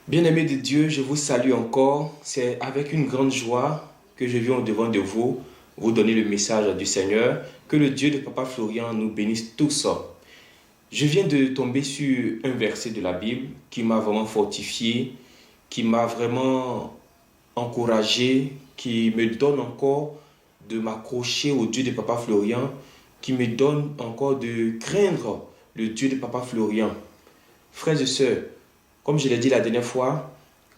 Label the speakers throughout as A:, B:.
A: Bien-aimés de Dieu, je vous salue encore. C'est avec une grande joie que je viens au-devant de vous, vous donner le message du Seigneur. Que le Dieu de Papa Florian nous bénisse tous. Je viens de tomber sur un verset de la Bible qui m'a vraiment fortifié, qui m'a vraiment encouragé, qui me donne encore de m'accrocher au Dieu de Papa Florian, qui me donne encore de craindre le Dieu de Papa Florian. Frères et sœurs, comme je l'ai dit la dernière fois,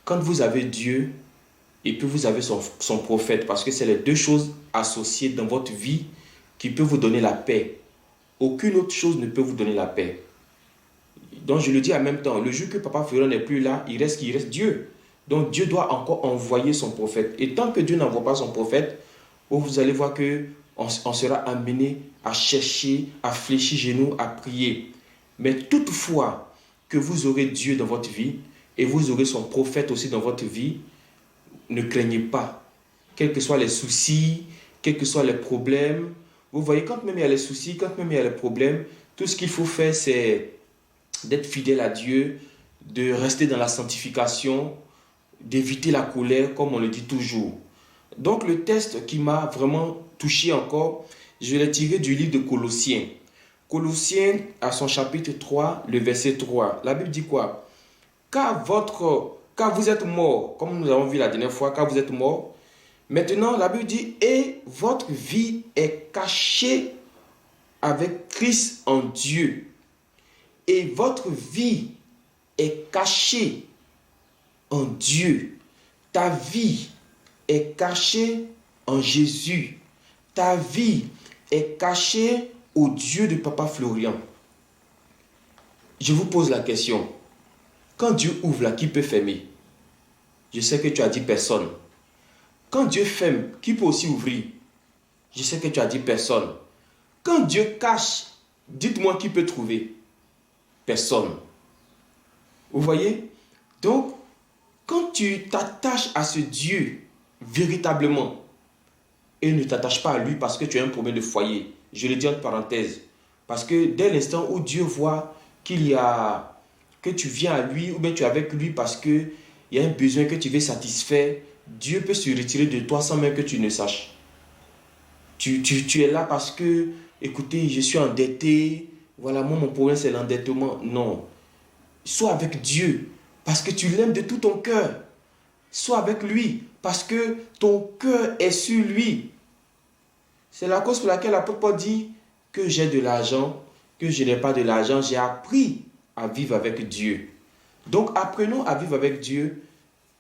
A: quand vous avez Dieu et puis vous avez son prophète, parce que c'est les deux choses associées dans votre vie qui peuvent vous donner la paix. Aucune autre chose ne peut vous donner la paix. Donc je le dis en même temps, le jour que Papa Florian n'est plus là, il reste Dieu. Donc Dieu doit encore envoyer son prophète. Et tant que Dieu n'envoie pas son prophète, vous allez voir que on sera amené à chercher, à fléchir genoux, à prier. Mais toutefois que vous aurez Dieu dans votre vie et vous aurez son prophète aussi dans votre vie, ne craignez pas. Quels que soient les soucis, quels que soient les problèmes, vous voyez, quand même il y a les soucis, quand même il y a les problèmes, tout ce qu'il faut faire, c'est d'être fidèle à Dieu, de rester dans la sanctification, d'éviter la colère, comme on le dit toujours. Donc le texte qui m'a vraiment touché encore, je l'ai tiré du livre de Colossiens. Colossiens, à son chapitre 3, le verset 3. La Bible dit quoi? Car vous êtes morts, comme nous avons vu la dernière fois, car vous êtes morts. Maintenant, la Bible dit, et votre vie est cachée avec Christ en Dieu. Et votre vie est cachée en Dieu. Ta vie est cachée en Jésus. Ta vie est cachée au Dieu de Papa Florian. Je vous pose la question. Quand Dieu ouvre là, qui peut fermer? Je sais que tu as dit personne. Quand Dieu ferme, qui peut aussi ouvrir? Je sais que tu as dit personne. Quand Dieu cache, dites-moi qui peut trouver? Personne. Vous voyez? Donc, quand tu t'attaches à ce Dieu véritablement, et ne t'attache pas à lui parce que tu as un problème de foyer, je le dis entre parenthèses, parce que dès l'instant où Dieu voit que tu viens à lui ou bien tu es avec lui parce qu'il y a un besoin que tu veux satisfaire, Dieu peut se retirer de toi sans même que tu ne saches. Tu es là parce que, écoutez, je suis endetté, voilà, moi mon problème c'est l'endettement. Non. Sois avec Dieu parce que tu l'aimes de tout ton cœur. Sois avec lui parce que ton cœur est sur lui. C'est la cause pour laquelle l'apôtre Paul dit que j'ai de l'argent, que je n'ai pas de l'argent. J'ai appris à vivre avec Dieu. Donc apprenons à vivre avec Dieu,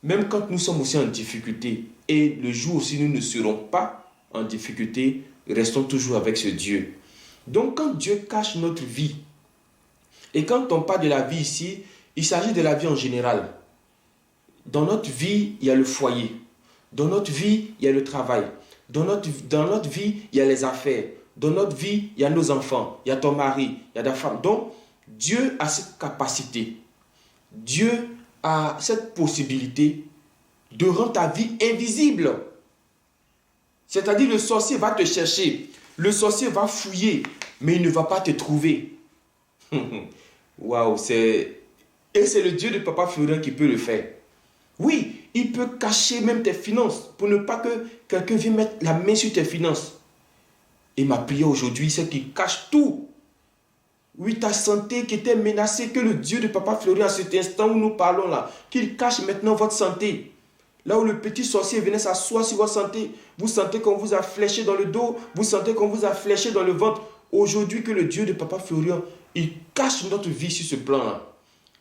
A: même quand nous sommes aussi en difficulté. Et le jour aussi nous ne serons pas en difficulté, restons toujours avec ce Dieu. Donc quand Dieu cache notre vie, et quand on parle de la vie ici, il s'agit de la vie en général. Dans notre vie, il y a le foyer. Dans notre vie, il y a le travail. Dans notre vie, il y a les affaires. Dans notre vie, il y a nos enfants, il y a ton mari, il y a ta femme. Donc, Dieu a cette capacité. Dieu a cette possibilité de rendre ta vie invisible. C'est-à-dire, le sorcier va te chercher. Le sorcier va fouiller, mais il ne va pas te trouver. Waouh, Et c'est le Dieu de Papa Florian qui peut le faire. Oui, il peut cacher même tes finances pour ne pas que quelqu'un vienne mettre la main sur tes finances. Et ma prière aujourd'hui, c'est qu'il cache tout. Oui, ta santé qui était menacée, que le Dieu de Papa Florian, à cet instant où nous parlons là, qu'il cache maintenant votre santé. Là où le petit sorcier venait s'asseoir sur votre santé, vous sentez qu'on vous a fléché dans le dos, vous sentez qu'on vous a fléché dans le ventre. Aujourd'hui, que le Dieu de Papa Florian, il cache notre vie sur ce plan-là.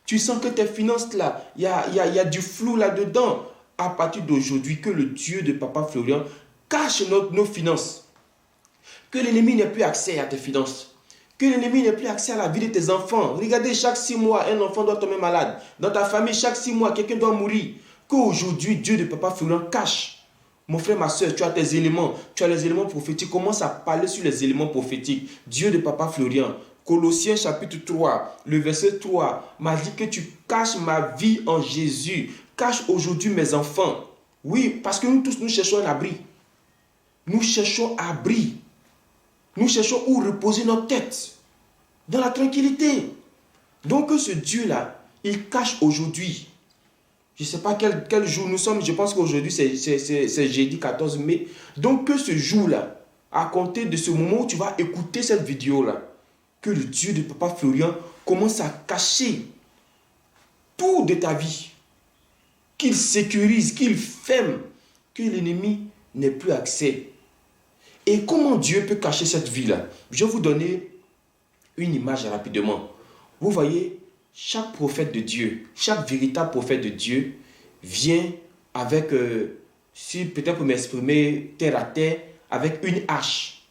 A: Tu sens que tes finances là, il y a du flou là-dedans. À partir d'aujourd'hui, que le Dieu de Papa Florian cache nos finances. Que l'ennemi n'ait plus accès à tes finances. Que l'ennemi n'ait plus accès à la vie de tes enfants. Regardez, chaque 6 mois, un enfant doit tomber malade. Dans ta famille, chaque 6 mois, quelqu'un doit mourir. Qu'aujourd'hui, Dieu de Papa Florian cache. Mon frère, ma soeur, tu as tes éléments. Tu as les éléments prophétiques. Commence à parler sur les éléments prophétiques. Dieu de Papa Florian. Colossiens chapitre 3, le verset 3 m'a dit que tu caches ma vie en Jésus. Cache aujourd'hui mes enfants. Oui, parce que nous tous, nous cherchons un abri. Nous cherchons abri. Nous cherchons où reposer notre tête. Dans la tranquillité. Donc ce Dieu-là, il cache aujourd'hui Je ne sais pas quel jour nous sommes. Je pense qu'aujourd'hui, c'est jeudi 14 mai. Donc, que ce jour-là, à compter de ce moment où tu vas écouter cette vidéo-là, que le Dieu de Papa Florian commence à cacher tout de ta vie. Qu'il sécurise, qu'il ferme, que l'ennemi n'ait plus accès. Et comment Dieu peut cacher cette vie-là? Je vais vous donner une image rapidement. Vous voyez, chaque prophète de Dieu, chaque véritable prophète de Dieu vient avec, si peut-être pour m'exprimer terre à terre, avec une hache.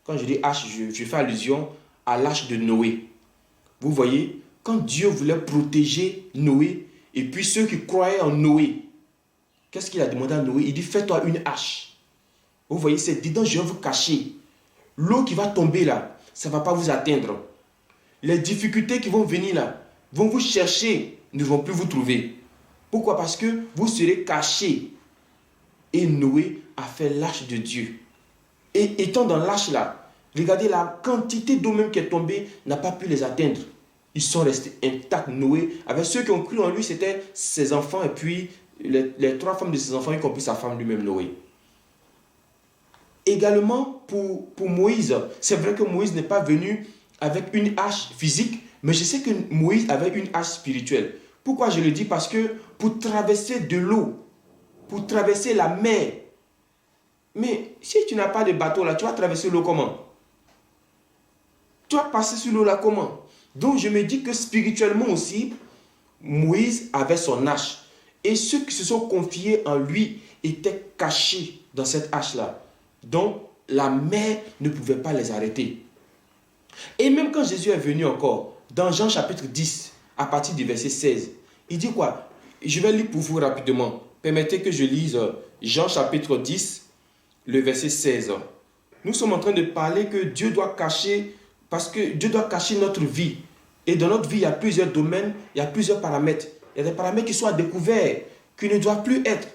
A: Quand je dis hache, je fais allusion à l'hache de Noé. Vous voyez, quand Dieu voulait protéger Noé, et puis ceux qui croyaient en Noé, qu'est-ce qu'il a demandé à Noé? Il dit, fais-toi une hache. Vous voyez, c'est dedans, je vais vous cacher. L'eau qui va tomber là, ça ne va pas vous atteindre. Les difficultés qui vont venir là, vont vous chercher, ne vont plus vous trouver. Pourquoi? Parce que vous serez cachés. Et Noé a fait l'arche de Dieu. Et étant dans l'arche là, regardez la quantité d'eau même qui est tombée n'a pas pu les atteindre. Ils sont restés intacts. Noé, avec ceux qui ont cru en lui, c'était ses enfants et puis les 3 femmes de ses enfants, y compris sa femme lui-même, Noé. Également pour Moïse, c'est vrai que Moïse n'est pas venu avec une hache physique, mais je sais que Moïse avait une hache spirituelle. Pourquoi je le dis? Parce que pour traverser de l'eau, pour traverser la mer, mais si tu n'as pas de bateau là, tu vas traverser l'eau comment? Tu vas passer sur l'eau là comment? Donc je me dis que spirituellement aussi, Moïse avait son hache. Et ceux qui se sont confiés en lui étaient cachés dans cette hache-là. Donc la mer ne pouvait pas les arrêter. Et même quand Jésus est venu encore, dans Jean chapitre 10, à partir du verset 16, il dit quoi? Je vais lire pour vous rapidement. Permettez que je lise Jean chapitre 10, le verset 16. Nous sommes en train de parler que Dieu doit cacher, parce que Dieu doit cacher notre vie. Et dans notre vie, il y a plusieurs domaines, il y a plusieurs paramètres. Il y a des paramètres qui sont à découvert, qui ne doivent plus être.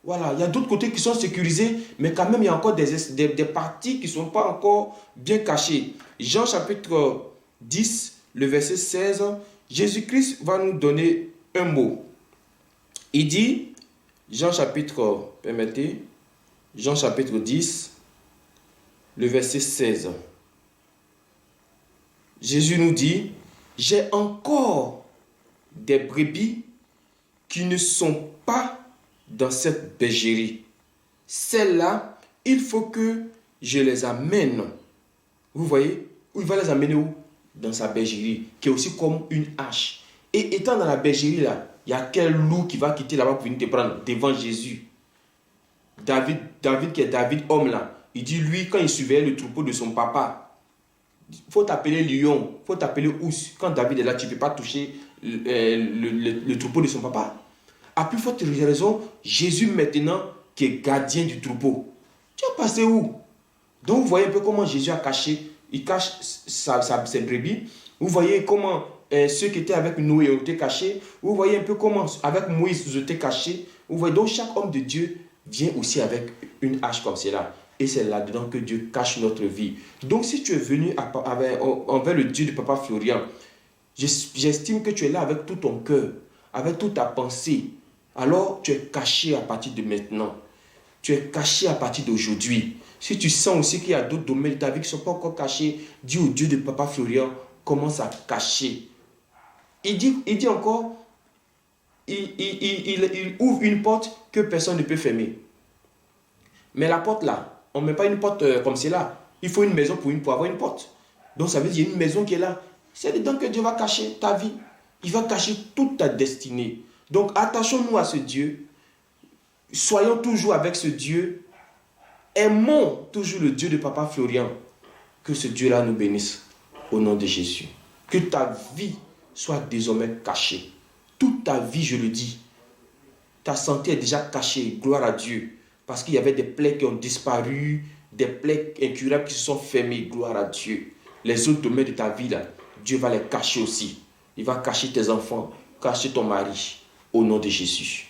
A: Voilà, il y a d'autres côtés qui sont sécurisés, mais quand même, il y a encore des parties qui ne sont pas encore bien cachées. Jean chapitre 10, le verset 16, Jésus-Christ va nous donner un mot. Il dit, Jean chapitre 10, le verset 16. Jésus nous dit, j'ai encore des brebis qui ne sont pas dans cette bergerie. Celles-là, il faut que je les amène. Vous voyez, il va les amener où? Dans sa bergerie, qui est aussi comme une hache. Et étant dans la bergerie là, il y a quel loup qui va quitter là-bas pour venir te prendre devant Jésus? David qui est David homme là, il dit lui quand il surveillait le troupeau de son papa, il faut t'appeler lion, il faut t'appeler ours. Quand David est là, tu ne peux pas toucher le troupeau de son papa. À plus forte raison, Jésus maintenant qui est gardien du troupeau. Tu vas passer où? Donc vous voyez un peu comment Jésus a caché, il cache ses brebis. Vous voyez comment ceux qui étaient avec Noé ont été cachés. Vous voyez un peu comment avec Moïse ils ont été cachés. Vous voyez, donc chaque homme de Dieu vient aussi avec une hache comme cela. Et c'est là-dedans que Dieu cache notre vie. Donc si tu es venu envers le Dieu de Papa Florian, j'estime que tu es là avec tout ton cœur, avec toute ta pensée. Alors tu es caché à partir de maintenant. Tu es caché à partir d'aujourd'hui. Si tu sens aussi qu'il y a d'autres domaines de ta vie qui ne sont pas encore cachés, dis au Dieu de Papa Florian, commence à cacher. Il dit encore, il ouvre une porte que personne ne peut fermer. Mais la porte là, on ne met pas une porte comme cela. Il faut une maison pour avoir une porte. Donc ça veut dire qu'il y a une maison qui est là. C'est dedans que Dieu va cacher ta vie. Il va cacher toute ta destinée. Donc attachons-nous à ce Dieu. Soyons toujours avec ce Dieu. Aimons toujours le Dieu de Papa Florian. Que ce Dieu-là nous bénisse. Au nom de Jésus. Que ta vie soit désormais cachée. Toute ta vie, je le dis. Ta santé est déjà cachée. Gloire à Dieu. Parce qu'il y avait des plaies qui ont disparu. Des plaies incurables qui se sont fermées. Gloire à Dieu. Les autres domaines de ta vie, là, Dieu va les cacher aussi. Il va cacher tes enfants. Cacher ton mari. Au nom de Jésus.